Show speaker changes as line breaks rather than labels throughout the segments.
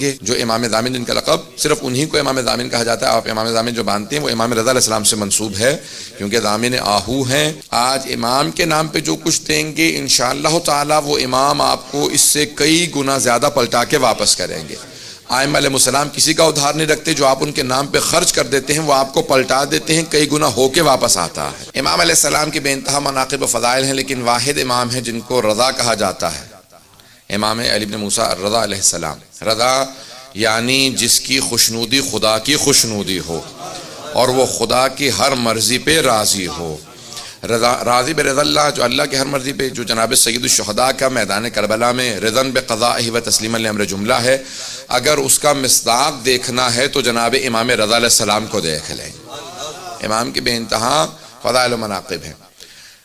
گے جو امام ضامن، جن کا لقب صرف انہی کو امام ضامن کہا جاتا ہے. آپ امام ضامن جو مانتے ہیں وہ امام رضا علیہ السلام سے منسوب ہے، کیونکہ ضامن آہو ہیں. آج امام کے نام پہ جو کچھ دیں گے انشاءاللہ تعالی وہ امام آپ کو اس سے کئی گنا زیادہ پلٹا کے واپس کریں گے. آئمہ علیہ السلام کسی کا ادھار نہیں رکھتے، جو آپ ان کے نام پہ خرچ کر دیتے ہیں وہ آپ کو پلٹا دیتے ہیں، کئی گنا ہو کے واپس آتا ہے. امام علیہ السلام کے بے انتہا مناقب و فضائل ہیں، لیکن واحد امام ہیں جن کو رضا کہا جاتا ہے، امام علی بن موسیٰ الرضا علیہ السلام. رضا یعنی جس کی خوشنودی خدا کی خوشنودی ہو اور وہ خدا کی ہر مرضی پہ راضی ہو. راضی برضا اللہ، جو اللہ کی ہر مرضی پہ، جو جناب سید الشہداء کا میدان کربلا میں رضا بقضائہ و تسلیما لامر جملہ ہے، اگر اس کا مصداق دیکھنا ہے تو جناب امام رضا علیہ السلام کو دیکھ لیں. امام کے بے انتہا فضائل و مناقب ہیں.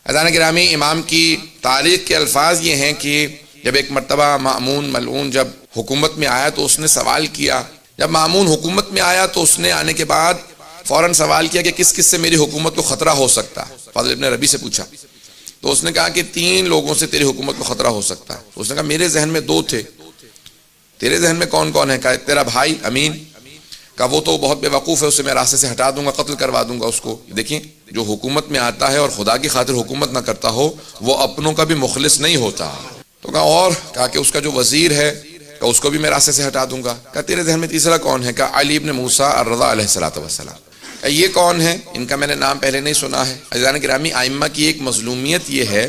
عزیزان گرامی، امام کی تاریخ کے الفاظ یہ ہیں کہ جب ایک مرتبہ مأمون ملعون جب حکومت میں آیا تو اس نے سوال کیا. جب مأمون حکومت میں آیا تو اس نے آنے کے بعد فوراً سوال کیا کہ کس کس سے میری حکومت کو خطرہ ہو سکتا ہے. فضل ابن ربی سے پوچھا تو اس نے کہا کہ 3 لوگوں سے تیری حکومت کو خطرہ ہو سکتا ہے. اس نے کہا میرے ذہن میں 2 تھے. تیرے ذہن میں کون کون ہے؟ کہا تیرا بھائی امین. کہا وہ تو بہت بے وقوف ہے، اسے میں راستے سے ہٹا دوں گا، قتل کروا دوں گا اس کو. دیکھیں، جو حکومت میں آتا ہے اور خدا کی خاطر حکومت نہ کرتا ہو وہ اپنوں کا بھی مخلص نہیں ہوتا. تو کہا اور؟ کہا کہ اس کا جو وزیر ہے کہ اس کو بھی میں راستے سے ہٹا دوں گا. کہا تیرے ذہن میں تیسرا کون ہے؟ کہا علی بن موسیٰ الرضا علیہ السلام. یہ کون ہے؟ ان کا میں نے نام پہلے نہیں سنا ہے. عزیزان گرامی، ائمہ کی ایک مظلومیت یہ ہے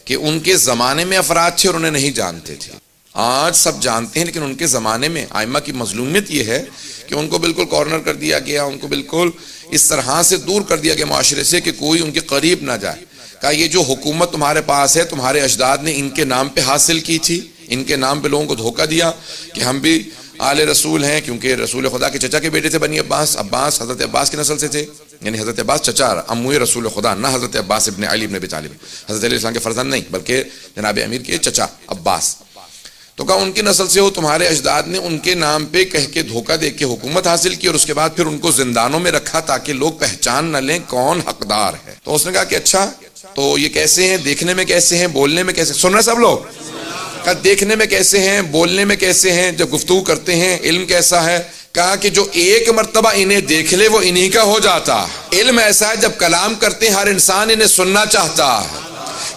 کہ ان کے زمانے میں افراد تھے اور انہیں نہیں جانتے تھے. آج سب جانتے ہیں، لیکن ان کے زمانے میں ائمہ کی مظلومیت یہ ہے کہ ان کو بالکل کارنر کر دیا گیا، ان کو بالکل اس طرح سے دور کر دیا گیا معاشرے سے کہ کوئی ان کے قریب نہ جائے. کہا یہ جو حکومت تمہارے پاس ہے تمہارے اجداد نے ان کے نام پہ حاصل کی تھی، ان کے نام پہ لوگوں کو دھوکہ دیا کہ ہم بھی آل رسول ہیں، کیونکہ رسول خدا کے چچا کے بیٹے تھے بنی عباس. عباس حضرت عباس کی نسل سے تھے، یعنی حضرت عباس چچا اموی رسول خدا، نہ حضرت عباس ابن علی ابن ابی طالب، حضرت علیہ السلام کے فرزند نہیں بلکہ جناب امیر کے چچا عباس. تو کہا ان کی نسل سے ہو، تمہارے اجداد نے ان کے نام پہ کہہ کے دھوکہ دے کے حکومت حاصل کی اور اس کے بعد پھر ان کو زندانوں میں رکھا تاکہ لوگ پہچان نہ لیں کون حقدار ہے. تو اس نے کہا کہ اچھا تو یہ کیسے ہیں، دیکھنے میں کیسے ہیں، بولنے میں کیسے؟ سن رہے سب لوگ؟ کہا دیکھنے میں کیسے ہیں، بولنے میں کیسے ہیں، جب گفتگو کرتے ہیں علم کیسا ہے؟ کہا کہ جو ایک مرتبہ انہیں دیکھ لے وہ انہی کا ہو جاتا. علم ایسا ہے جب کلام کرتے ہیں ہر انسان انہیں سننا چاہتا ہے.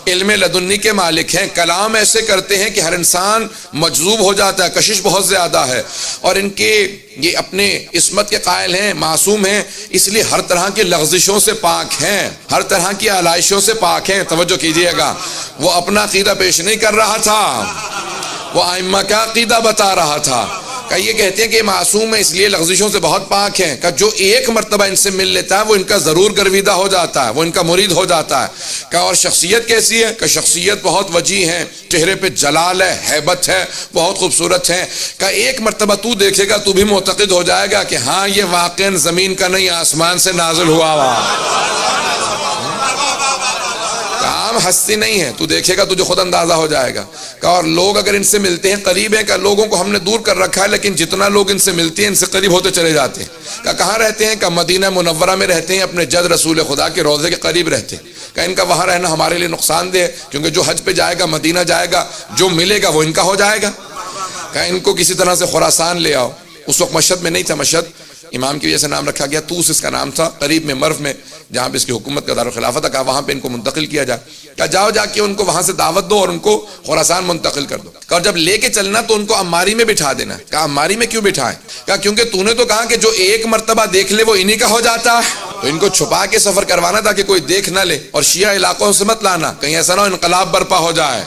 علم لدنی کے مالک ہیں، کلام ایسے کرتے ہیں کہ ہر انسان مجذوب ہو جاتا ہے. کشش بہت زیادہ ہے اور ان کے یہ اپنے عصمت کے قائل ہیں، معصوم ہیں، اس لیے ہر طرح کی لغزشوں سے پاک ہیں، ہر طرح کی آلائشوں سے پاک ہیں. توجہ کیجئے گا، وہ اپنا عقیدہ پیش نہیں کر رہا تھا، وہ ائمہ کا عقیدہ بتا رہا تھا. کہ یہ کہتے ہیں کہ معصوم ہے اس لیے لغزشوں سے بہت پاک ہیں. کہ جو ایک مرتبہ ان سے مل لیتا ہے وہ ان کا ضرور گرویدہ ہو جاتا ہے، وہ ان کا مرید ہو جاتا ہے. کہ اور شخصیت کیسی ہے؟ کہ شخصیت بہت وجیح ہے، چہرے پہ جلال ہے، ہیبت ہے، بہت خوبصورت ہے. کہ ایک مرتبہ تو دیکھے گا تو بھی معتقد ہو جائے گا کہ ہاں یہ واقعاً زمین کا نہیں آسمان سے نازل ہوا ہوا. عام ہستی نہیں ہے، تو دیکھے گا تجھے خود اندازہ ہو جائے گا. کہ اور لوگ اگر ان سے ملتے ہیں قریب ہیں، کہ لوگوں کو ہم نے دور کر رکھا ہے لیکن جتنا لوگ ان سے ملتے ہیں ان سے قریب ہوتے چلے جاتے ہیں. کہ کہاں رہتے ہیں؟ کہ مدینہ منورہ میں رہتے ہیں، اپنے جد رسول خدا کے روضے کے قریب رہتے ہیں. کہ ان کا وہاں رہنا ہمارے لیے نقصان دہ ہے، کیونکہ جو حج پہ جائے گا مدینہ جائے گا، جو ملے گا وہ ان کا ہو جائے گا. کہ ان کو کسی طرح سے خراسان لے آؤ. اس وقت مشہد میں نہیں تھا، مشہد امام کی وجہ سے نام رکھا گیا، توس اس کا نام تھا، قریب میں مرو میں جہاں پہ اس کی حکومت کا دارالخلافت تھا. کہا وہاں پہ ان کو منتقل کیا جائے. کہا جاؤ جا کے ان کو وہاں سے دعوت دو اور ان کو خراسان منتقل کر دو. اور جب لے کے چلنا تو ان کو عماری میں بٹھا دینا. کہا عماری میں کیوں بٹھائیں؟ کہا کیونکہ تو نے تو کہا کہ جو ایک مرتبہ دیکھ لے وہ انہی کا ہو جاتا ہے. تو ان کو چھپا کے سفر کروانا تھا کہ کوئی دیکھ نہ لے، اور شیعہ علاقوں سے مت لانا، کہیں ایسا نہ ہو انقلاب برپا ہو جائے،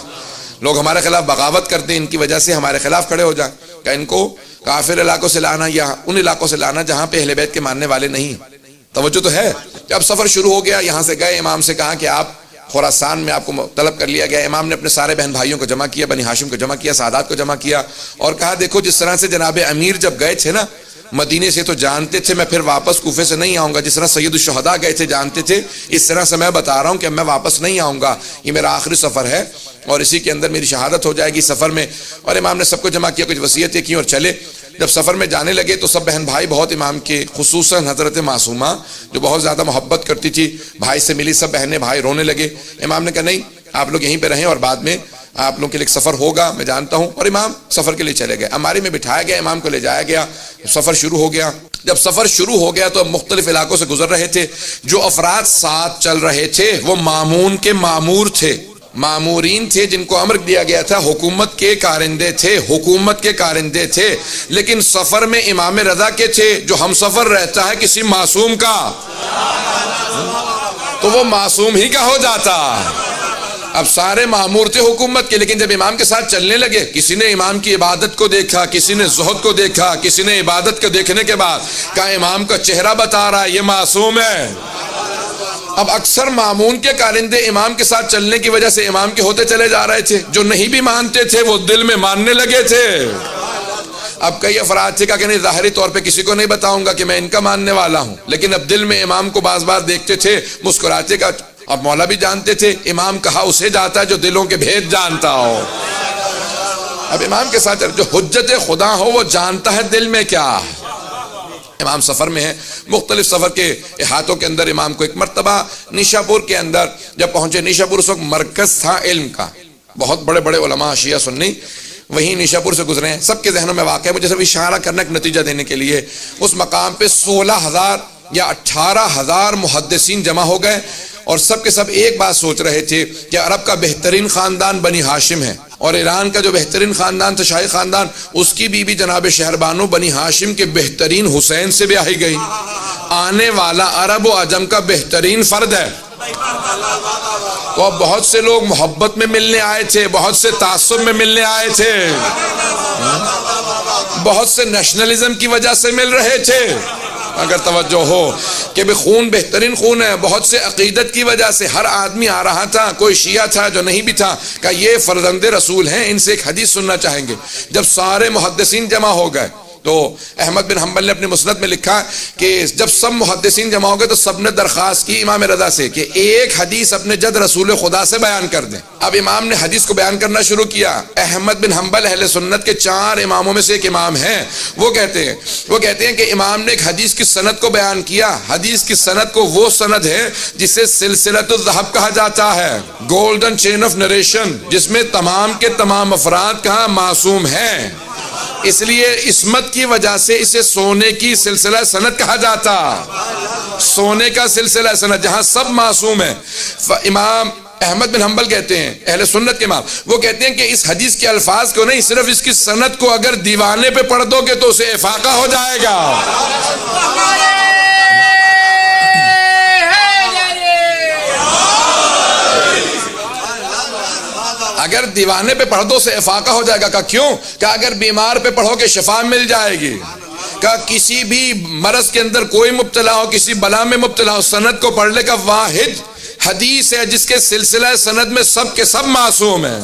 لوگ ہمارے خلاف بغاوت کرتے ہیں، ان کی وجہ سے ہمارے خلاف کھڑے ہو جائیں. کہ ان کو کافر علاقوں سے لانا یا ان علاقوں سے لانا جہاں پہ اہل بیت کے ماننے والے نہیں ہیں. توجہ تو ہے. جب سفر شروع ہو گیا، یہاں سے گئے، امام سے کہا کہ آپ خراسان میں آپ کو طلب کر لیا گیا. امام نے اپنے سارے بہن بھائیوں کو جمع کیا، بنی ہاشم کو جمع کیا، سادات کو جمع کیا، اور کہا دیکھو جس طرح سے جناب امیر جب گئے تھے نا مدینے سے تو جانتے تھے میں پھر واپس کوفے سے نہیں آؤں گا، جس طرح سید الشہداء گئے تھے جانتے تھے، اس طرح سے میں بتا رہا ہوں کہ میں واپس نہیں آؤں گا، یہ میرا آخری سفر ہے اور اسی کے اندر میری شہادت ہو جائے گی سفر میں. اور امام نے سب کو جمع کیا، کچھ وصیتیں کی اور چلے. جب سفر میں جانے لگے تو سب بہن بھائی بہت امام کے، خصوصاً حضرت معصومہ جو بہت زیادہ محبت کرتی تھی، بھائی سے ملی، سب بہنیں بھائی رونے لگے. امام نے کہا نہیں آپ لوگ یہیں پہ رہیں اور بعد میں آپ لوگوں کے لیے سفر ہوگا میں جانتا ہوں، اور امام سفر کے لیے چلے گئے، اماری میں بٹھایا گیا، امام کو لے جایا گیا، سفر شروع ہو گیا۔ جب سفر شروع ہو گیا تو اب مختلف علاقوں سے گزر رہے تھے، جو افراد ساتھ چل رہے تھے وہ مامون کے مامور تھے، مامورین تھے جن کو امر دیا گیا تھا، حکومت کے کارندے تھے، حکومت کے کارندے تھے، لیکن سفر میں امام رضا کے تھے، جو ہم سفر رہتا ہے کسی معصوم کا تو وہ معصوم ہی کا ہو جاتا۔ اب سارے مامور تھے حکومت کے، لیکن جب امام کے ساتھ چلنے لگے، کسی نے امام کی عبادت کو دیکھا، کسی نے زہد کو دیکھا، کسی نے عبادت کو دیکھنے کے بعد کہا امام کا چہرہ بتا رہا ہے یہ معصوم ہے۔ اب اکثر مامون کے کارندے امام کے ساتھ چلنے کی وجہ سے امام کے ہوتے چلے جا رہے تھے، جو نہیں بھی مانتے تھے وہ دل میں ماننے لگے تھے۔ اب کئی افراد تھے کہ نہیں ظاہری طور پہ کسی کو نہیں بتاؤں گا کہ میں ان کا ماننے والا ہوں، لیکن اب دل میں امام کو بعض بار دیکھتے تھے مسکراتے کا۔ اب مولا بھی جانتے تھے امام کہا اسے جاتا ہے جو دلوں کے بھید جانتا ہو۔ اب امام کے ساتھ جو حجت خدا ہو وہ جانتا ہے دل میں کیا ہے۔ امام سفر میں ہے، مختلف سفر کے احاطوں کے اندر امام کو ایک مرتبہ نیشاپور کے اندر جب پہنچے، نیشاپور اس وقت مرکز تھا علم کا، بہت بڑے بڑے علماء شیعہ سنی وہیں نیشاپور سے گزرے ہیں، سب کے ذہنوں میں واقع ہے، مجھے صرف اشارہ کرنا ایک نتیجہ دینے کے لیے۔ اس مقام پہ 16,000 یا 18,000 محدثین جمع ہو گئے، اور سب کے سب ایک بات سوچ رہے تھے کہ عرب کا بہترین خاندان بنی ہاشم ہے، اور ایران کا جو بہترین خاندان تھا شاہی خاندان، اس کی بیوی جناب شہربانو بنی ہاشم کے بہترین حسین سے بیاہی گئی۔ آنے والا عرب و عجم کا بہترین فرد ہے۔ تو اب بہت سے لوگ محبت میں ملنے آئے تھے، بہت سے تعصب میں ملنے آئے تھے، بہت سے نیشنلزم کی وجہ سے مل رہے تھے۔ اگر توجہ ہو کہ بھی خون بہترین خون ہے، بہت سے عقیدت کی وجہ سے ہر آدمی آ رہا تھا، کوئی شیعہ تھا جو نہیں بھی تھا، کہ یہ فرزند رسول ہیں، ان سے ایک حدیث سننا چاہیں گے۔ جب سارے محدثین جمع ہو گئے تو احمد بن حنبل نے اپنے مسند میں لکھا کہ جب سب محدثین جمع ہو گئے تو سب نے درخواست کی امام رضا سے کہ ایک حدیث اپنے جد رسول خدا سے بیان کر دیں۔ اب امام نے حدیث کو بیان کرنا شروع کیا۔ احمد بن حنبل اہل سنت کے 4 اماموں میں سے ایک امام ہیں، وہ کہتے ہیں کہ امام نے ایک حدیث کی سند کو بیان کیا۔ حدیث کی سند کو وہ سند ہے جسے سلسلۃ الذہب کہا جاتا ہے، گولڈن چین آف نریشن، جس میں تمام کے تمام افراد کہاں معصوم ہیں، اس لیے عصمت کی وجہ سے اسے سونے کی سلسلہ سند کہا جاتا، سونے کا سلسلہ سند جہاں سب معصوم ہیں۔ امام احمد بن حنبل کہتے ہیں، اہل سنت کے امام، وہ کہتے ہیں کہ اس حدیث کے الفاظ کو نہیں، صرف اس کی سند کو اگر دیوانے پہ پڑھ دو گے تو اسے افاقہ ہو جائے گا۔ اگر دیوانے پہ پڑھ دو سے افاقہ ہو جائے گا۔ کہا کیوں؟ کہ اگر بیمار پہ پڑھو کہ شفا مل جائے گی۔ کہ کسی بھی مرض کے اندر کوئی مبتلا ہو، کسی بلا میں مبتلا ہو، سند کو پڑھ لے کا واحد حدیث ہے جس کے سلسلہ سند میں سب کے سب معصوم ہیں۔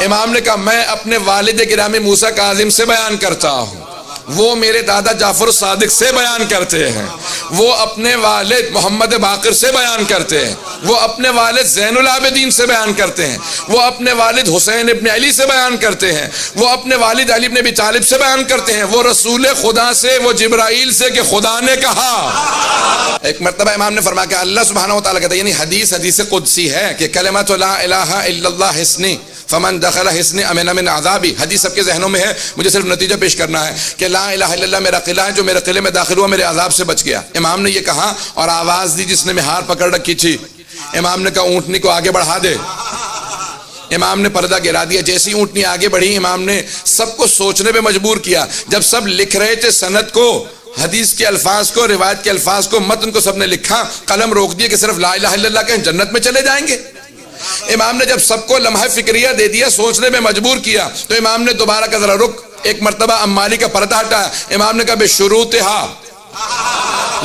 امام نے کہا میں اپنے والد گرامی موسیٰ کاظم سے بیان کرتا ہوں، وہ میرے دادا جعفر صادق سے بیان کرتے ہیں، وہ اپنے والد محمد باقر سے بیان کرتے ہیں، وہ اپنے والد زین العابدین سے بیان کرتے ہیں، وہ اپنے والد حسین ابن علی سے بیان کرتے ہیں، وہ اپنے والد علی ابن ابی طالب سے بیان کرتے ہیں، وہ رسول خدا سے، وہ جبرائیل سے کہ خدا نے کہا۔ ایک مرتبہ امام نے فرمایا کہ اللہ سبحانہ وتعالیٰ کہتا ہے، یعنی حدیث قدسی ہے کہ کلمۃ لا الہ الا اللہ حسنی فمن دخل حسن امن من عذابی۔ حدیث سب کے ذہنوں میں ہے، مجھے صرف نتیجہ پیش کرنا ہے کہ لا الہ الا اللہ میرا قلعہ ہے، جو میرے قلعے میں داخل ہوا میرے عذاب سے بچ گیا۔ امام نے یہ کہا اور آواز دی جس نے مہار پکڑ رکھی تھی، امام نے کہا اونٹنی کو آگے بڑھا دے۔ امام نے پردہ گرا دیا، جیسی اونٹنی آگے بڑھی امام نے سب کو سوچنے پہ مجبور کیا۔ جب سب لکھ رہے تھے سند کو، حدیث کے الفاظ کو، روایت کے الفاظ کو، متن کو سب نے لکھا، قلم روک دیے کہ صرف لا الہ الا اللہ کہیں جنت میں چلے جائیں گے۔ امام نے جب سب کو لمحہ فکریہ دے دیا، سوچنے میں مجبور کیا، تو امام نے دوبارہ کا ذرا رک، ایک مرتبہ امالی کا پردہ ہٹایا۔ امام نے کہا بشروطہا،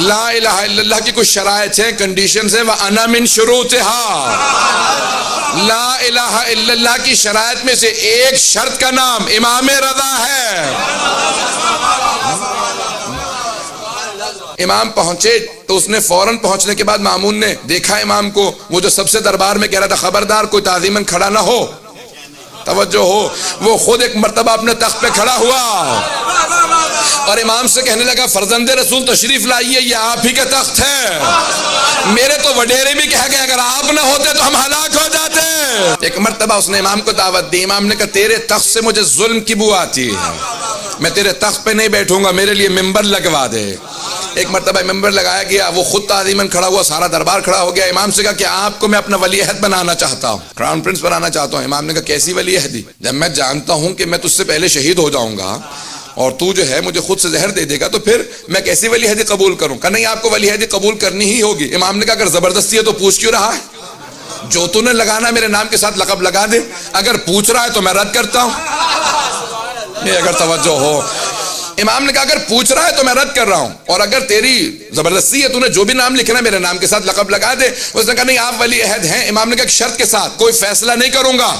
لا الہ الا اللہ کی کچھ شرائط ہیں، کنڈیشنز ہیں، وَأَنَا مِن شُرُوطِهَا۔ لا الہ الا اللہ کی شرائط میں سے ایک شرط کا نام امام رضا ہے۔ امام پہنچے تو اس نے فوراً پہنچنے کے بعد مامون نے دیکھا امام کو، وہ جو سب سے دربار میں کہہ رہا تھا خبردار کوئی تعظیماً کھڑا نہ ہو، توجہ ہو، وہ خود ایک مرتبہ اپنے تخت پہ کھڑا ہوا اور امام سے کہنے لگا فرزند رسول تشریف لائیے، یہ آپ ہی کا تخت ہے، میرے تو وڈیرے بھی کہہ گئے اگر آپ نہ ہوتے تو ہم ہلاک ہو جاتے۔ ایک مرتبہ اس نے امام کو دعوت دی، امام نے کہا تیرے تخت سے مجھے ظلم کی بو آتی ہے، میں تیرے تخت پہ نہیں بیٹھوں گا، میرے لیے ممبر لگوا دے۔ ایک مرتبہ ممبر لگایا گیا، وہ خود تعظیماً کھڑا ہوا، سارا دربار کھڑا ہو گیا۔ امام سے کہا کہ آپ کو میں اپنا ولی عہد بنانا چاہتا ہوں، کراؤن پرنس بنانا چاہتا ہوں۔ امام نے کہا کیسی ولی عہدی؟ جب میں جانتا ہوں کہ میں تجھ سے پہلے شہید ہو جاؤں گا اور تو جو ہے مجھے خود سے زہر دے دے گا تو پھر میں کیسی ولی عہدی قبول کروں؟ کہ نہیں آپ کو ولی عہدی قبول کرنی ہی ہوگی۔ امام نے کہا اگر زبردستی ہے تو پوچھ کیوں رہا ہے؟ جو تو نے لگانا میرے نام کے ساتھ لقب لگا دے، اگر پوچھ رہا ہے تو میں رد کرتا ہوں۔ یہ اگر توجہ ہو، امام نے کہا اگر پوچھ رہا ہے تو میں رد کر رہا ہوں، اور اگر تیری زبردستی ہے تو نے جو بھی نام لکھنا میرے نام کے ساتھ لقب لگا دے۔ اس نے کہا نہیں آپ ولی عہد ہیں۔ امام نے کہا ایک شرط کے ساتھ، کوئی فیصلہ نہیں کروں گا،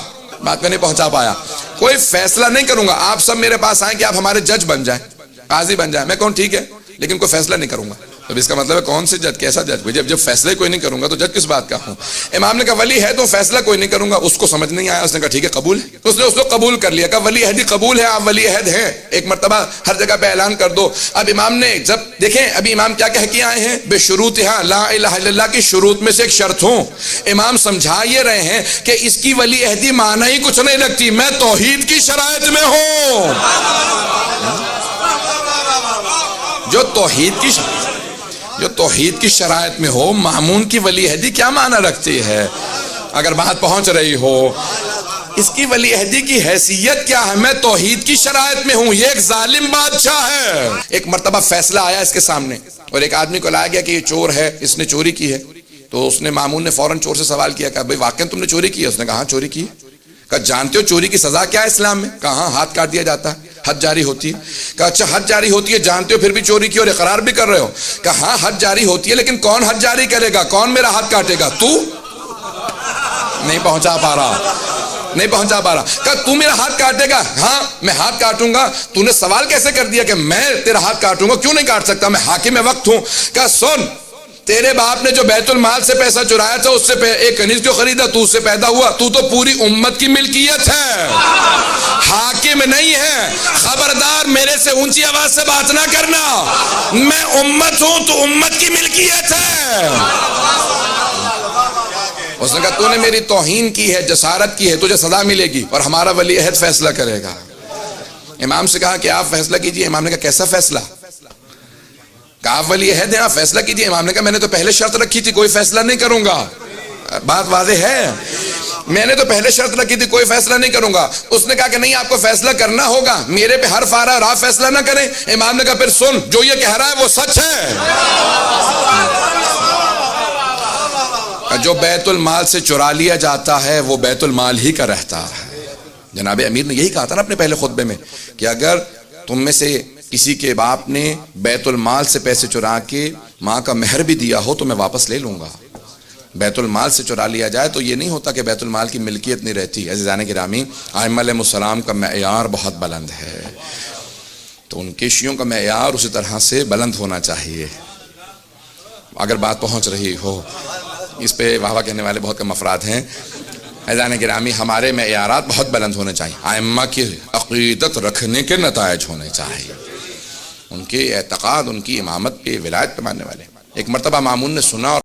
بات میں نہیں پہنچا پایا، کوئی فیصلہ نہیں کروں گا، آپ سب میرے پاس آئیں کہ آپ ہمارے جج بن جائیں، قاضی بن جائیں۔ میں کہوں ٹھیک ہے لیکن کوئی فیصلہ نہیں کروں گا۔ اب اس کا مطلب ہے کون سے جج، کیسا جج؟ جب فیصلے کوئی نہیں کروں گا تو جج کس بات کا ہوں؟ امام نے کہا ولی ہے تو فیصلہ کوئی نہیں کروں گا۔ اس کو سمجھ نہیں آیا، اس نے کہا ٹھیک ہے قبول ہے، اس نے اس کو قبول کر لیا، کہا ولی عہدی قبول ہے، آپ ولی عہد ہیں، ایک مرتبہ ہر جگہ پہ اعلان کر دو۔ اب امام نے جب دیکھیں ابھی امام کیا کہہ کے آئے ہیں، بے شروطہا لا الہ الا اللہ کی شروط میں سے ایک شرط ہوں۔ امام سمجھا یہ رہے ہیں کہ اس کی ولی عہدی معنی ہی کچھ نہیں رکھتی، میں توحید کی شرائط میں ہوں۔ جو توحید کی شرائط میں ہو، مامون کی ولی عہدی کیا معنی رکھتی ہے؟ اگر بات پہنچ رہی ہو، اس کی ولی عہدی کی حیثیت کیا ہے؟ میں توحید کی شرائط میں ہوں، یہ ایک ظالم بادشاہ ہے۔ ایک مرتبہ فیصلہ آیا اس کے سامنے اور ایک آدمی کو لایا گیا کہ یہ چور ہے، اس نے چوری کی ہے۔ تو اس نے مامون نے فوراً چور سے سوال کیا کہ بھئی واقعاً تم نے چوری کی ہے؟ اس نے کہا ہاں چوری کی ہے۔ کہا جانتے ہو چوری کی سزا کیا ہے اسلام میں؟ کہا ہاں ہاتھ کاٹ دیا جاتا ہے، حد جاری ہوتی ہے۔ کہا اچھا حد جاری ہوتی ہے، جانتے ہو پھر بھی چوری کی اور اقرار بھی کر رہے ہو؟ کہا ہاں حد جاری ہوتی ہے لیکن کون حد جاری کرے گا؟ کون میرا ہاتھ کاٹے گا؟ تو نہیں پہنچا پا رہا۔ کہا تو میرا ہاتھ کاٹے گا؟ ہاں میں ہاتھ کاٹوں گا۔ تو نے سوال کیسے کر دیا کہ میں تیرا ہاتھ کاٹوں گا؟ کیوں نہیں کاٹ سکتا، میں حاکم وقت ہوں۔ کہا سن، تیرے باپ نے جو بیت المال سے پیسہ چرایا تھا اس سے ایک کنیز کیوں خریدا؟ تو اس سے پیدا ہوا، تو پوری امت کی ملکیت ہے، حاکم نہیں ہے۔ خبردار میرے سے اونچی آواز سے بات نہ کرنا، میں امت ہوں، تو امت کی ملکیت ہے۔ اس نے کہا تو نے میری توہین کی ہے، جسارت کی ہے، تجھے سزا ملے گی اور ہمارا ولی عہد فیصلہ کرے گا۔ امام سے کہا کہ آپ فیصلہ کیجئے۔ امام نے کہا کیسا فیصلہ؟ کہا آپ ولی عہد ہیں، آپ فیصلہ کیجئے۔ امام نے کہا میں نے تو پہلے شرط رکھی تھی کوئی فیصلہ نہیں کروں گا۔ بات واضح ہے، میں نے تو پہلے شرط رکھی تھی کوئی فیصلہ نہیں کروں گا۔ اس نے کہا کہ نہیں آپ کو فیصلہ کرنا ہوگا، میرے پہ حرف آ رہا ہے اور آپ فیصلہ نہ کریں۔ امام نے کہا پھر سن، جو یہ کہہ رہا ہے وہ سچ ہے۔ جو بیت المال سے چرا لیا جاتا ہے وہ بیت المال ہی کا رہتا ہے۔ جناب امیر نے یہی کہا تھا نا اپنے پہلے خطبے میں کہ اگر تم میں سے کسی کے باپ نے بیت المال سے پیسے چرا کے ماں کا مہر بھی دیا ہو تو میں واپس لے لوں گا۔ بیت المال سے چرا لیا جائے تو یہ نہیں ہوتا کہ بیت المال کی ملکیت نہیں رہتی۔ عزیزان گرامی، ائمہ علیہ السلام کا معیار بہت بلند ہے، تو ان کے شیعوں کا معیار اسی طرح سے بلند ہونا چاہیے۔ اگر بات پہنچ رہی ہو، اس پہ واہ واہ کہنے والے بہت کم افراد ہیں۔ عزیزان گرامی، ہمارے معیارات بہت بلند ہونے چاہیے، ائمہ کی عقیدت رکھنے کے نتائج ہونے چاہیے، ان کے اعتقاد، ان کی امامت پہ، ولایت پہ ماننے والے۔ ایک مرتبہ مامون نے سنا اور